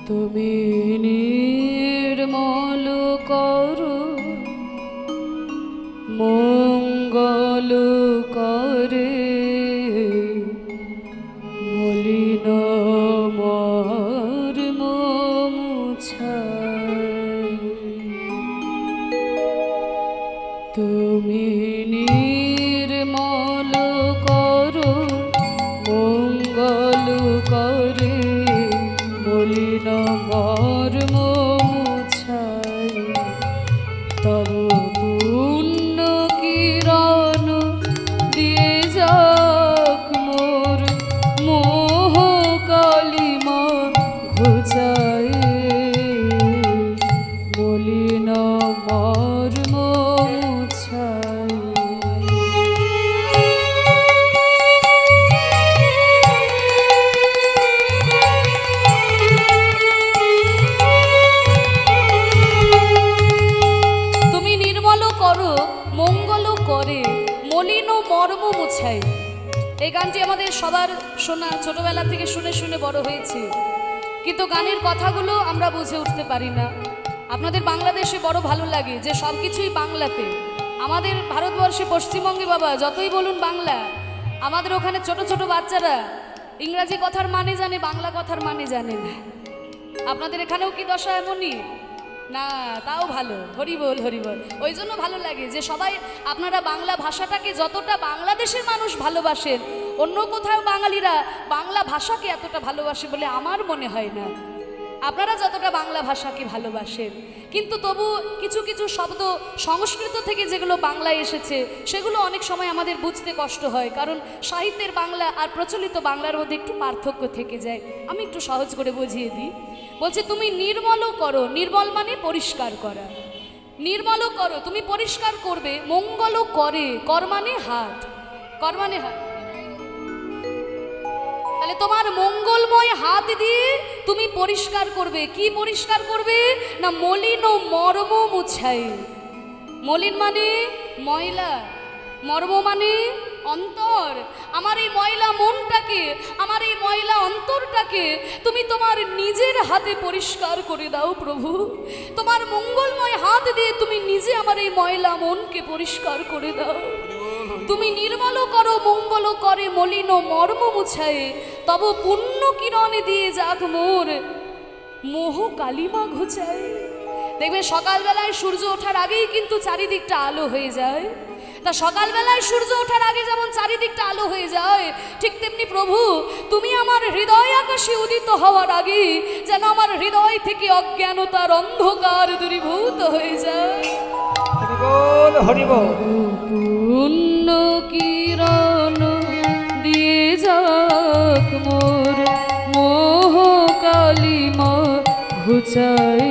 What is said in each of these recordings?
তুমি নির্মল করো মঙ্গল করে মলিন মর্ম মুছাই। তুমি নির্মল করো মঙ্গল করে মলিন মর্ম মুছাই। তব পুণ্য কিরণ দিয়ে যাক মোর মোহ কালিমা ঘুচাই মলিন মর্ম মুছাই। মঙ্গল করে মলিন মর্ম মুছাই। এই গানটি আমাদের সবার শোনা, ছোটবেলা থেকে শুনে শুনে বড় হয়েছে, কিন্তু গানের কথাগুলো আমরা বুঝে উঠতে পারি না। আপনাদের বাংলাদেশে বড় ভালো লাগে যে সব কিছুই বাংলাতে। আমাদের ভারতবর্ষে পশ্চিমবঙ্গে বাবা যতই বলুন বাংলা, আমাদের ওখানে ছোট ছোট বাচ্চারা ইংরাজি কথার মানে জানে, বাংলা কথার মানে জানে না। আপনাদের এখানেও কি দশা এমনই? না, তাও ভালো, হরিবল হরিবল। ওই জন্য ভালো লাগে যে সবাই আপনারা বাংলা ভাষাটাকে যতটা বাংলাদেশের মানুষ ভালোবাসেন, অন্য কোথাও বাঙালিরা বাংলা ভাষাকে এতটা ভালোবাসে বলে আমার মনে হয় না। আপনারা যতটা বাংলা ভাষাকে ভালোবাসেন, কিন্তু তবু কিছু কিছু শব্দ সংস্কৃত থেকে যেগুলো বাংলায় এসেছে সেগুলো অনেক সময় আমাদের বুঝতে কষ্ট হয়, কারণ সাহিত্যের বাংলা আর প্রচলিত বাংলার মধ্যে একটু পার্থক্য থেকে যায়। আমি একটু সহজ করে বুঝিয়ে দিই। বলছে তুমি নির্মল করো, নির্মল মানে পরিষ্কার করা। নির্মল করো, তুমি পরিষ্কার করবে। মঙ্গল করে, কর মানে হাত, কর মানে হাত। তাহলে তোমার মঙ্গলময় হাত দিয়ে তুমি পরিষ্কার করবে। কি পরিষ্কার করবে না? মলিন ও মর্ম মুছাই। মলিন মানে ময়লা, মর্ম মানে অন্তর। আমার এই ময়লা মনটাকে, আমার এই ময়লা অন্তরটাকে তুমি তোমার নিজের হাতে পরিষ্কার করে দাও প্রভু। তোমার মঙ্গলময় হাত দিয়ে তুমি নিজে আমার এই ময়লা মনকে পরিষ্কার করে দাও। তুমি নির্মল করো মঙ্গল করে মলিন মর্ম মুছায়। তব পুণ্য কিরণে দিয়ে যাক মোর মোহ কালিমা ঘুচায়। দেখবে সকালবেলায় সূর্য ওঠার আগেই কিন্তু চারিদিকটা আলো হয়ে যায়। তা সকালবেলায় সূর্য ওঠার আগে যেমন চারিদিকটা আলো হয়ে যায়, ঠিক তেমনি প্রভু তুমি আমার হৃদয় আকাশে উদিত হওয়ার আগে যেন আমার হৃদয় থেকে অজ্ঞানতার অন্ধকার দূরীভূত হয়ে যায়। হরিবল হরিবল। পুণ্য কিরণ দিয়ে যাক মোর মোহ কালিমা ঘুচায়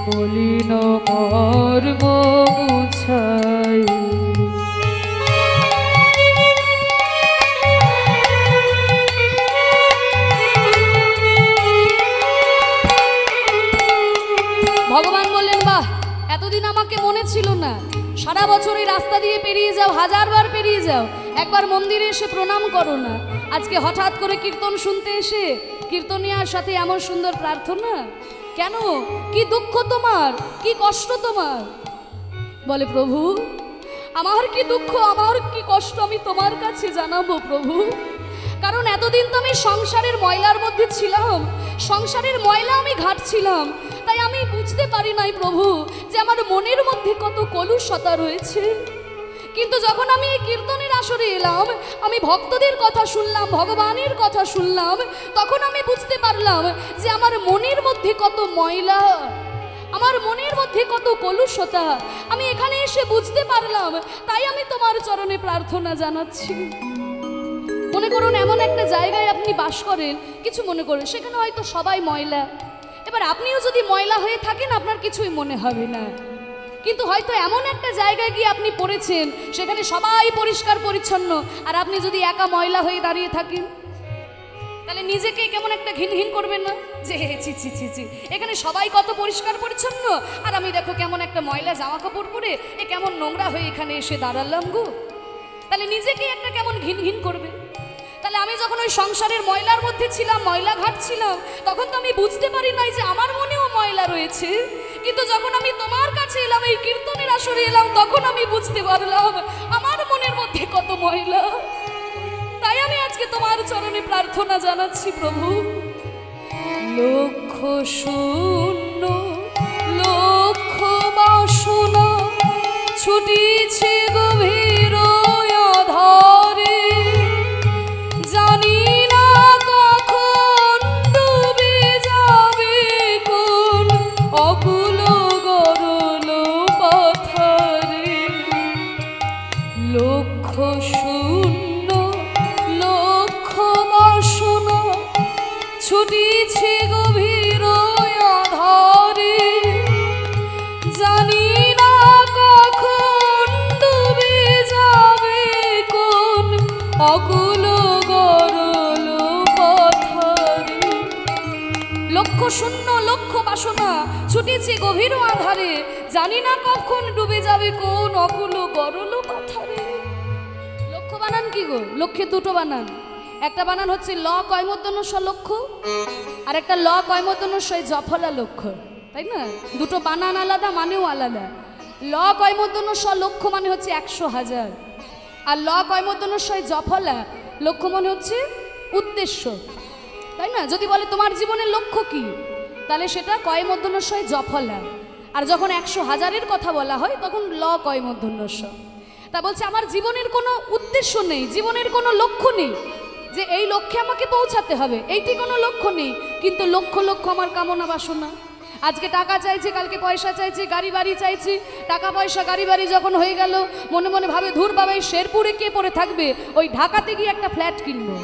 মলিন মর্ম মুছায়। ভগবান বললেন বাহ, এতদিন আমাকে মনে ছিল না। সারা বছর এই রাস্তা দিয়ে পেরিয়ে যাও, হাজারবার পেরিয়ে যাও, একবার মন্দিরে এসে প্রণাম করো না। আজকে হঠাৎ করে কীর্তন শুনতে এসে কীর্তনিয়ার সাথে এমন সুন্দর প্রার্থনা কেন? কি দুঃখ তোমার, কি কষ্ট তোমার? বলে প্রভু আমার কি দুঃখ, আমার কি কষ্ট আমি তোমার কাছে জানাবো প্রভু। কারণ এতদিন তো আমি সংসারের ময়লার মধ্যে ছিলাম, সংসারের ময়লা আমি ঘাটছিলাম, তাই আমি বুঝতে পারি নাই প্রভু যে আমার মনের মধ্যে কত কলুষতা রয়েছে। কিন্তু যখন আমি এই কীর্তনের আসরে এলাম, আমি ভক্তদের কথা শুনলাম, ভগবানের কথা শুনলাম, তখন আমি বুঝতে পারলাম যে আমার মনের মধ্যে কত ময়লা, আমার মনের মধ্যে কত কলুষতা আমি এখানে এসে বুঝতে পারলাম। তাই আমি তোমার চরণে প্রার্থনা জানাচ্ছি। মনে করুন এমন একটা জায়গায় আপনি বাস করেন, কিছু মনে করেন সেখানে হয়তো সবাই ময়লা। এবার আপনিও যদি ময়লা হয়ে থাকেন আপনার কিছুই মনে হবে না, কিন্তু হয়তো এমন একটা জায়গায় গিয়ে আপনি পড়েছেন সেখানে সবাই পরিষ্কার পরিচ্ছন্ন, আর আপনি যদি একা ময়লা হয়ে দাঁড়িয়ে থাকেন তাহলে নিজেকে কেমন একটা ঘিন ঘিন করবেন না যে ছি ছি ছি ছি, এখানে সবাই কত পরিষ্কার পরিচ্ছন্ন আর আমি দেখো কেমন একটা ময়লা জামা কাপড় পরে এ কেমন নোংরা হয়ে এখানে এসে দাঁড়ালাম গো। তাহলে নিজেকে একটা কেমন ঘিন ঘিন করবে। তাহলে তাহলে আমি যখন ওই সংসারের ময়লার মধ্যে ছিলাম, ময়লা ঘাটছিলাম, তখন তো আমি বুঝতে পারি নাই যে আমার মনেও ময়লা রয়েছে। কিন্তু যখন আমি তোমার কাছে এলাম, এই কীর্তনের আসরে এলাম, তখন আমি বুঝতে পারলাম আমার মনের মধ্যে কত ময়লা। তাই আমি আজকে তোমার চরণে প্রার্থনা জানাচ্ছি প্রভু। লক্ষ শূন্য লক্ষ বাসনা ছুটিছে গভীর আধারে, জানি না কখন ডুবে যাবে কোন অকুল গরল পাথরে। লক্ষ শূন্য লক্ষ বাসনা ছুটিছে গভীর আধারে, জানি না কখন ডুবে যাবে কোন অকুল গরল পাথরে। লক্ষ শূন্য লক্ষ বাসনা ছুটেছে গভীর আধারে, জানি না কখন ডুবে যাবে কোন অকুল গরল পাথরে। লক্ষ বানান কি গো? লক্ষ্যে দুটো বানান। একটা বানান হচ্ছে ল কয়মূর্ধন্য স লক্ষ, আর একটা ল কয়মূর্ধন্য স জফলা লক্ষ, তাই না? দুটো বানান আলাদা, মানেও আলাদা। ল কয়মূর্ধন্য স লক্ষ মানে হচ্ছে 100,000, আর ল কয়মূর্ধন্য স জফলা লক্ষ মানে হচ্ছে উদ্দেশ্য, তাই না? যদি বলে তোমার জীবনের লক্ষ্য কি, তাহলে সেটা কয়মূর্ধন্য স জফলা। আর যখন 100,000-এর কথা বলা হয় তখন ল কয়মূর্ধন্য স। তা বলছে আমার জীবনের কোনো উদ্দেশ্য নেই, জীবনের কোনো লক্ষ্য নেই যে এই লক্ষ্যে আমাকে পৌঁছাতে হবে, এইটি কোনো লক্ষ্য নেই। কিন্তু লক্ষ লক্ষ আমার কামনা বাসনা। আজকে টাকা চাইছি, কালকে পয়সা চাইছি, গাড়ি বাড়ি চাইছি। টাকা পয়সা গাড়ি বাড়ি যখন হয়ে গেল, মনে মনে ভাবে ধুর বাবা এই শেরপুরে কে পড়ে থাকবে, ওই ঢাকাতে গিয়ে একটা ফ্ল্যাট কিনবো।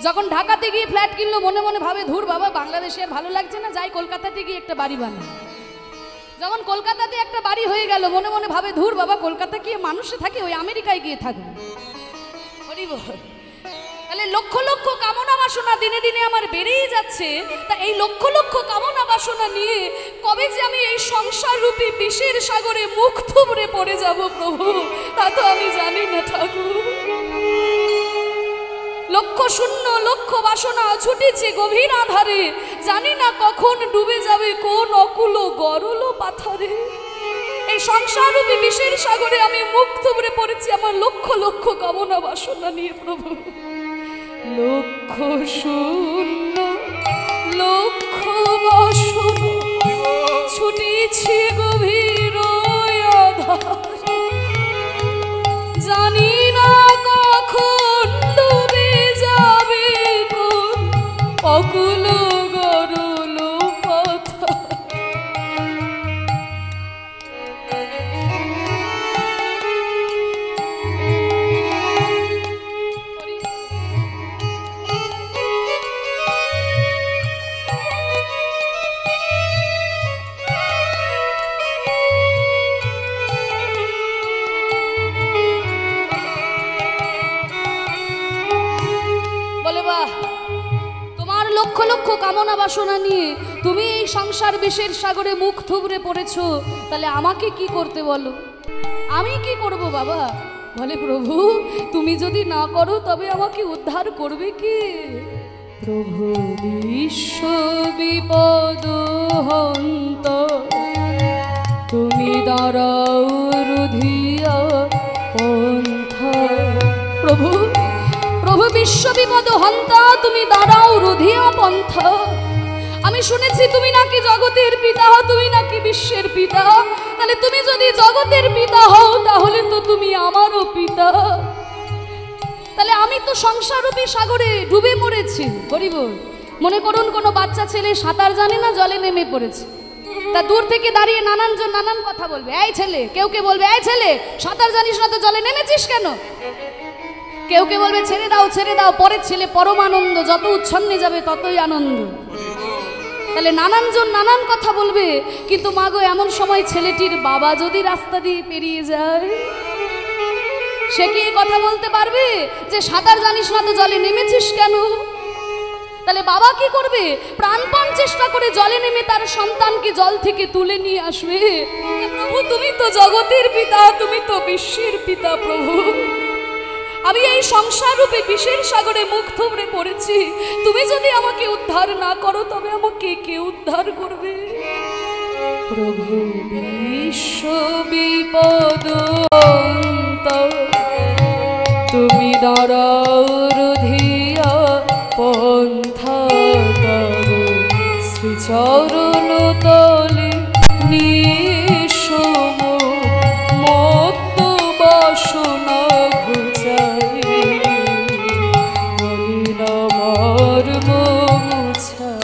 যখন ঢাকাতে গিয়ে ফ্ল্যাট কিনলো, মনে মনে ভাবে ধুর বাবা বাংলাদেশে আর ভালো লাগছে না, যাই কলকাতাতে গিয়ে একটা বাড়ি বানাই। যখন কলকাতাতে একটা বাড়ি হয়ে গেল, মনে মনে ভাবে ধুর বাবা কলকাতা গিয়ে মানুষে থাকে, ওই আমেরিকায় গিয়ে থাকবে। তাহলে লক্ষ লক্ষ কামনা বাসনা দিনে দিনে আমার বেড়েই যাচ্ছে। তা এই লক্ষ লক্ষ কামনা বাসনা নিয়ে কবে যে আমি এই সংসার রূপী বিষের সাগরে মুখ থুবড়ে পড়ে যাব প্রভু, তা তো আমি জানি না ঠাকুর। লক্ষ শূন্য লক্ষ বাসনা ছুটেছে গভীর আধারে, জানি না কখন ডুবে যাবে কোন অকুল গরল পাথরে। এই সংসাররূপী বিষের সাগরে আমি মুখ থুবড়ে পড়েছি আমার লক্ষ লক্ষ কামনা বাসনা নিয়ে প্রভু। লক্ষ শূন্য লক্ষ বাসনা ছুটেছে গভীর আধারে, জানি না কখন ডুবে যাবে কোন অকুল গরল পাথর। তোমার লক্ষ লক্ষ কামনা বাসনা নিয়ে তুমি এই সংসার বিষের সাগরে মুখ থুবড়ে পড়েছো, তাহলে আমাকে কি করতে বলো? আমি কি করব বাবা? বলে প্রভু তুমি যদি না করো তবে আমাকে উদ্ধার করবে কে? প্রভু বিশ্ব বিপদ হন্ত, তুমি দাঁড়াও রুধিয়া পন্থা। প্রভু প্রভু বিশ্ব বিপদ হন্তা, তুমি দাঁড়াও রুধিয়া পন্থা। আমি শুনেছি তুমি নাকি জগতের পিতা, তুমি নাকি বিশ্বের পিতা। তাহলে তুমি যদি জগতের পিতা হও তাহলে তো তুমি আমারও পিতা। তাহলে আমি তো সংসাররূপী সাগরে ডুবে মরেছি। গরিব মনে করুন কোনো বাচ্চা ছেলে সাঁতার জানে না, জলে নেমে পড়েছে। তা দূর থেকে দাঁড়িয়ে নানানজন নানান কথা বলবে, এই ছেলে, কেউ কে বলবে এই ছেলে সাঁতার জানিস না তো জলে নেমেছিস কেন? কেউ কে বলবে ছেড়ে দাও ছেড়ে দাও, পরের ছেলে পরম আনন্দ, যত উচ্ছন্নে যাবে ততই আনন্দ। তাহলে নানানজন নানান কথা বলবে, কিন্তু মা গো এমন সময় ছেলেটির বাবা যদি রাস্তা দিয়ে পেরিয়ে যায়, সে কি কথা বলতে পারবে যে সাঁতার জানিস না তো জলে নেমেছিস কেন? তাহলে বাবা কি করবে? প্রাণপণ চেষ্টা করে জলে নেমে তার সন্তানকে জল থেকে তুলে নিয়ে আসবে। প্রভু তুমি তো জগতের পিতা, তুমি তো বিশ্বের পিতা। প্রভু আমি এই সংসার রূপে বিষের সাগরে মুখ থুবড়ে পড়েছি। তুমি যদি আমাকে উদ্ধার না করো তবে আমাকে কে উদ্ধার করবে? প্রভু বিশ্ব বিপদ তুমি দাঁড়াও রুধিয়া পন্থা তব শ্রীচরণ তলে নিঃসম মত্ত বাসনা ঘুচাই মলিন মর্ম মুছাই।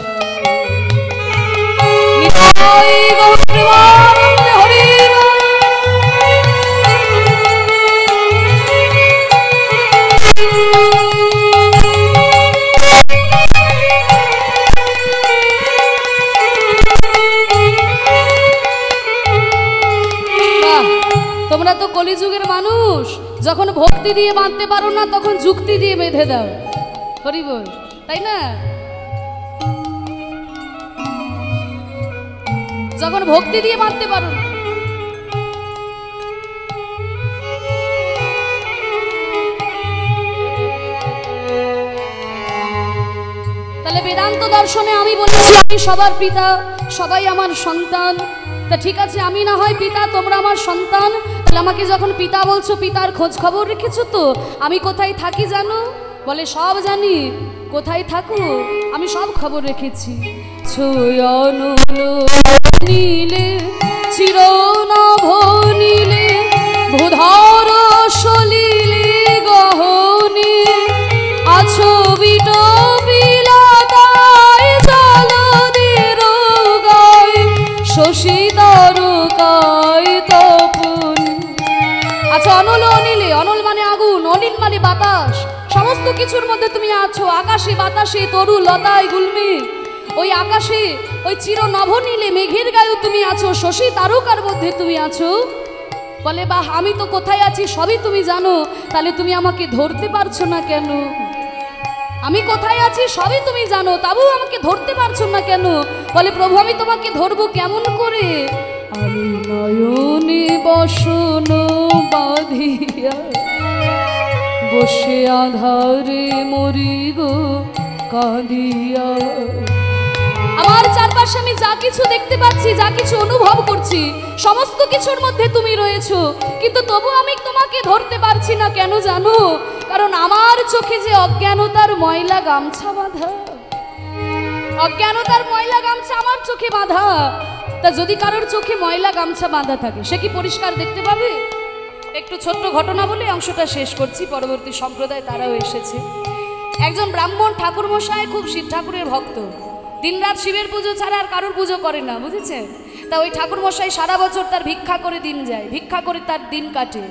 তোমরা তো কলিযুগের মানুষ, যখন ভক্তি দিয়ে বাঁধতে পারো না তখন যুক্তি দিয়ে বেঁধে দাও। হরি বল, তাই না? যখন ভক্তি দিয়ে বাঁধতে পারো না। তাহলে বেদান্ত দর্শনে আমি বলেছি আমি সবার পিতা, সবাই আমার সন্তান। তা ঠিক আছে, আমি না হয় পিতা, তোমরা আমার সন্তান। তাহলে আমাকে যখন পিতা বলছো, পিতার খোঁজ খবর রেখেছো তো? আমি কোথায় থাকি জানো? বলে সব জানি। কোথায় থাকো? আমি সব খবর রেখেছি। নীলে চিরনভ নীলে ভূধর সলিলে গহনে আছো বিটো বিলাতায় জলদের গায় শশীতর কায় তপন। আচ্ছা, অনল অনিলে, অনল মানে আগুন, অনিল মানে বাতাস, সমস্ত কিছুর মধ্যে তুমি আছো। আকাশে বাতাসে তরু লতায় গুলমে, ওই আকাশে ওই চির নভনীলে মেঘের গায়েও তুমি আছো, শশী তারকার মধ্যে তুমি আছো। বলে বাহ, আমি তো কোথায় আছি সবই তুমি জানো, তাহলে তুমি আমাকে ধরতে পারছো না কেন? আমি কোথায় আছি সবই তুমি জানো, তবু আমাকে ধরতে পারছো না কেন? বলে প্রভু, আমি তোমাকে ধরবো কেমন করে? আমি নয়নে বসন বাঁধিয়া বসে আধারে মরি গো কাঁদিয়া। আমার চারপাশে আমি যা কিছু দেখতে পাচ্ছি, যা কিছু অনুভব করছি, সমস্ত কিছুর মধ্যে তুমি রয়েছো, কিন্তু তবু আমি তোমাকে ধরতে পারছি না কেন জানো? কারণ আমার চোখে যে অজ্ঞানতার ময়লা গামছা বাঁধা, অজ্ঞানতার ময়লা গামছা আমার চোখে বাঁধা। তা যদি কারোর চোখে ময়লা গামছা বাঁধা থাকে, সে কি পরিষ্কার দেখতে পাবে? একটু ছোট্ট ঘটনা বলে অংশটা শেষ করছি, পরবর্তী সম্প্রদায় তারাও এসেছে। একজন ব্রাহ্মণ ঠাকুরমশাই খুব শিব ঠাকুরের ভক্ত, দিনরাত শিবের পুজো ছাড়া আর কারোর পুজো করে না, বুঝেছেন? তা ওই ঠাকুরমশাই সারা বছর তার ভিক্ষা করে দিন যায়, ভিক্ষা করে তার দিন কাটে।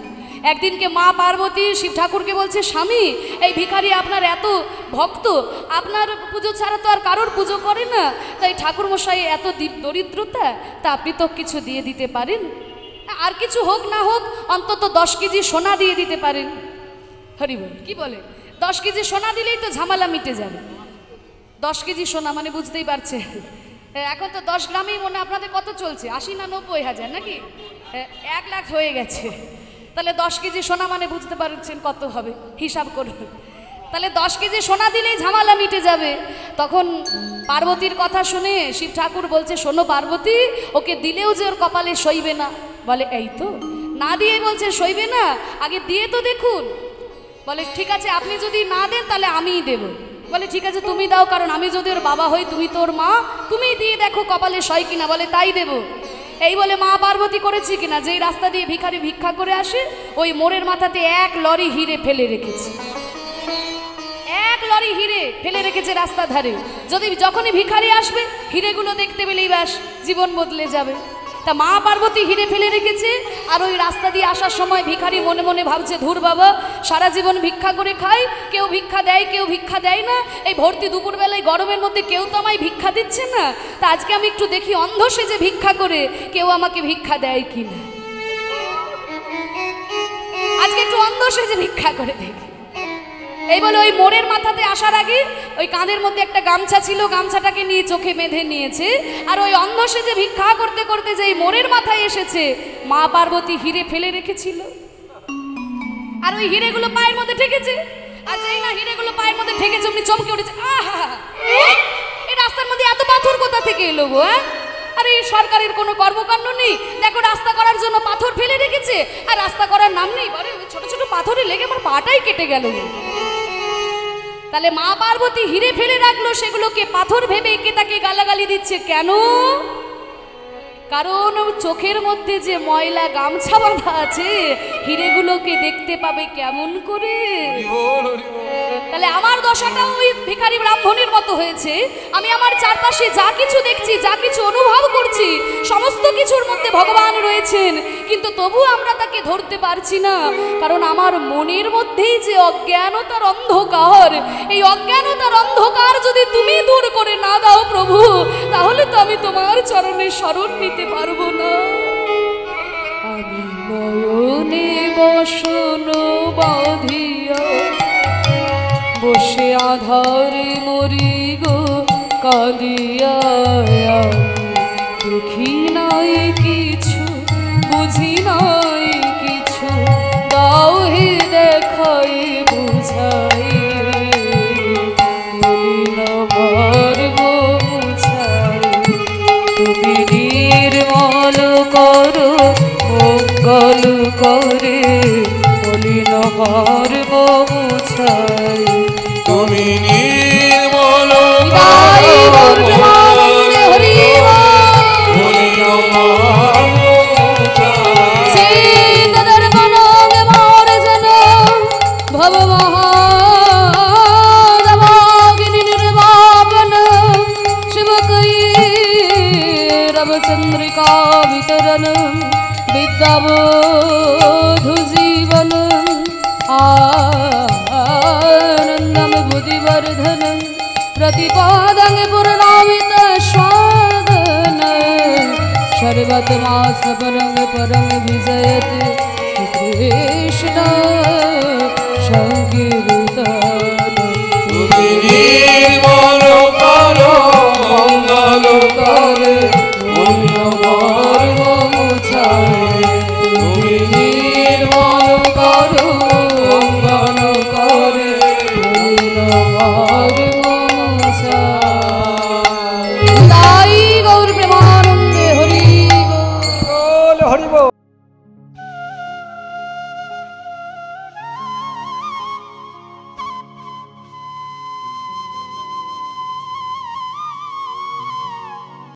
একদিনকে মা পার্বতী শিব ঠাকুরকে বলছে, স্বামী, এই ভিখারি আপনার এত ভক্ত, আপনার পুজো ছাড়া তো আর কারোর পুজো করে না, তাই ঠাকুরমশাই এত দরিদ্রতা, তা আপনি তো কিছু দিয়ে দিতে পারেন, আর কিছু হোক না হোক অন্তত 10 কেজি সোনা দিয়ে দিতে পারেন। হরি বল, কি বলে? 10 কেজি সোনা দিলেই তো ঝামেলা মিটে যাবে। 10 কেজি সোনা মানে বুঝতেই পারছে, এখন তো 10 গ্রামেই মনে আপনাদের কত চলছে, 80 না 90 হাজার নাকি 1 লাখ হয়ে গেছে। তাহলে 10 কেজি সোনা মানে বুঝতে পারছেন কত হবে, হিসাব করুন। তাহলে 10 কেজি সোনা দিলেই ঝামেলা মিটে যাবে। তখন পার্বতীর কথা শুনে শিব ঠাকুর বলছে, শোনো পার্বতী, ওকে দিলেও যে ওর কপালে সইবে না। বলে এই তো, না দিয়ে বলছে সইবে না, আগে দিয়ে তো দেখুন। বলে ঠিক আছে, আপনি যদি না দেন তাহলে আমিই দেব। বলে ঠিক আছে, তুমি দাও, কারণ আমি যদি ওর বাবা হই, তুমি তো ওর মা, তুমি দিয়ে দেখো কপালে সয় কিনা। বলে তাই দেব। এই বলে মা পার্বতী করেছি কিনা, যেই রাস্তা দিয়ে ভিখারি ভিক্ষা করে আসে, ওই মোড়ের মাথাতে 1 লরি হিরে ফেলে রেখেছে, 1 লরি হিরে ফেলে রেখেছে রাস্তা ধারে। যদি যখনই ভিখারি আসবে, হিরেগুলো দেখতে পেলেই ব্যাস জীবন বদলে যাবে। তা মা পার্বতী হিরে ফেলে রেখেছে, আর ওই রাস্তা দিয়ে আসার সময় ভিখারি মনে মনে ভাবছে, ধুর বাবা, সারা জীবন ভিক্ষা করে খাই, কেউ ভিক্ষা দেয় কেউ ভিক্ষা দেয় না, এই ভর্তি দুপুরবেলায় গরমের মধ্যে কেউ তো আমায় ভিক্ষা দিচ্ছে না, তা আজকে আমি একটু দেখি অন্ধ সেজে ভিক্ষা করে কেউ আমাকে ভিক্ষা দেয় কিনা, আজকে একটু অন্ধ সেজে ভিক্ষা করে দেখি। এই বলে ওই মোড়ের মাথাতে আসার আগে ওই কাঁধের মধ্যে একটা গামছা ছিল, গামছাটাকে নিয়ে চোখে বেঁধে নিয়েছে, আর ওই অন্ধ সেজে ভিক্ষা করতে করতে যে মোড়ের মাথায় এসেছে, মা পার্বতী হিরে ফেলে রেখেছিল। আর ওই হিরেগুলো পায়ের মধ্যে ঠেকেছে। আর যেই না হিরেগুলো পায়ের মধ্যে ঠেকেছে অমনি চমকে উঠেছে, আহা এই রাস্তার মধ্যে এত পাথর কোথা থেকে এলো গো? আরে সরকারের কোনো কর্মকাণ্ড নেই, দেখো রাস্তা করার জন্য পাথর ফেলে রেখেছে আর রাস্তা করার নাম নেই। বলে ছোট ছোট পাথরে লেগে আমার পাটাই কেটে গেল। তাহলে মা পার্বতী হিরে ফেলে রাখলো, সেগুলোকে পাথর ভেবে কে তাকে গালাগালি দিচ্ছে কেন? কারণ চোখের মধ্যে যে ময়লা গামছা বাঁধা আছে, হিরেগুলোকে দেখতে পাবে কেমন করে? তাহলে আমার দশাটা ওই ভিখারি ব্রাহ্মণের মতো হয়েছে। আমি আমার চারপাশে যা কিছু দেখছি, যা কিছু অনুভব করছি, সমস্ত কিছুর মধ্যে ভগবান রয়েছেন, কিন্তু তবু আমরা তাকে ধরতে পারছি না। কারণ আমার মনের মধ্যেই যে অজ্ঞানতার অন্ধকার, এই অজ্ঞানতার অন্ধকার যদি তুমি দূর করে না দাও প্রভু, তাহলে তো আমি তোমার চরণে শরণ নিতে পারবো না। আমি নয়নে বসন বাঁধিয়া বসে আধারে মরি গো কাঁদিয়া, দেখি নাই কিছু, বুঝি নাই কিছু, দাও হে দেখাই বুঝাই, মলিনভার গো বুঝাই, তুমি নির্মল করো মঙ্গল করে, মলিনভার গো বুঝাই, তুমি নির্মল चंद्रिका वितरण विद्याबोधु जीवन आनंदम बुद्धिवर्धन प्रतिपादं पूर्णामित स्वादन सर्वतमा सबरंग परंग विजयते कृष्ण संकीर्तन।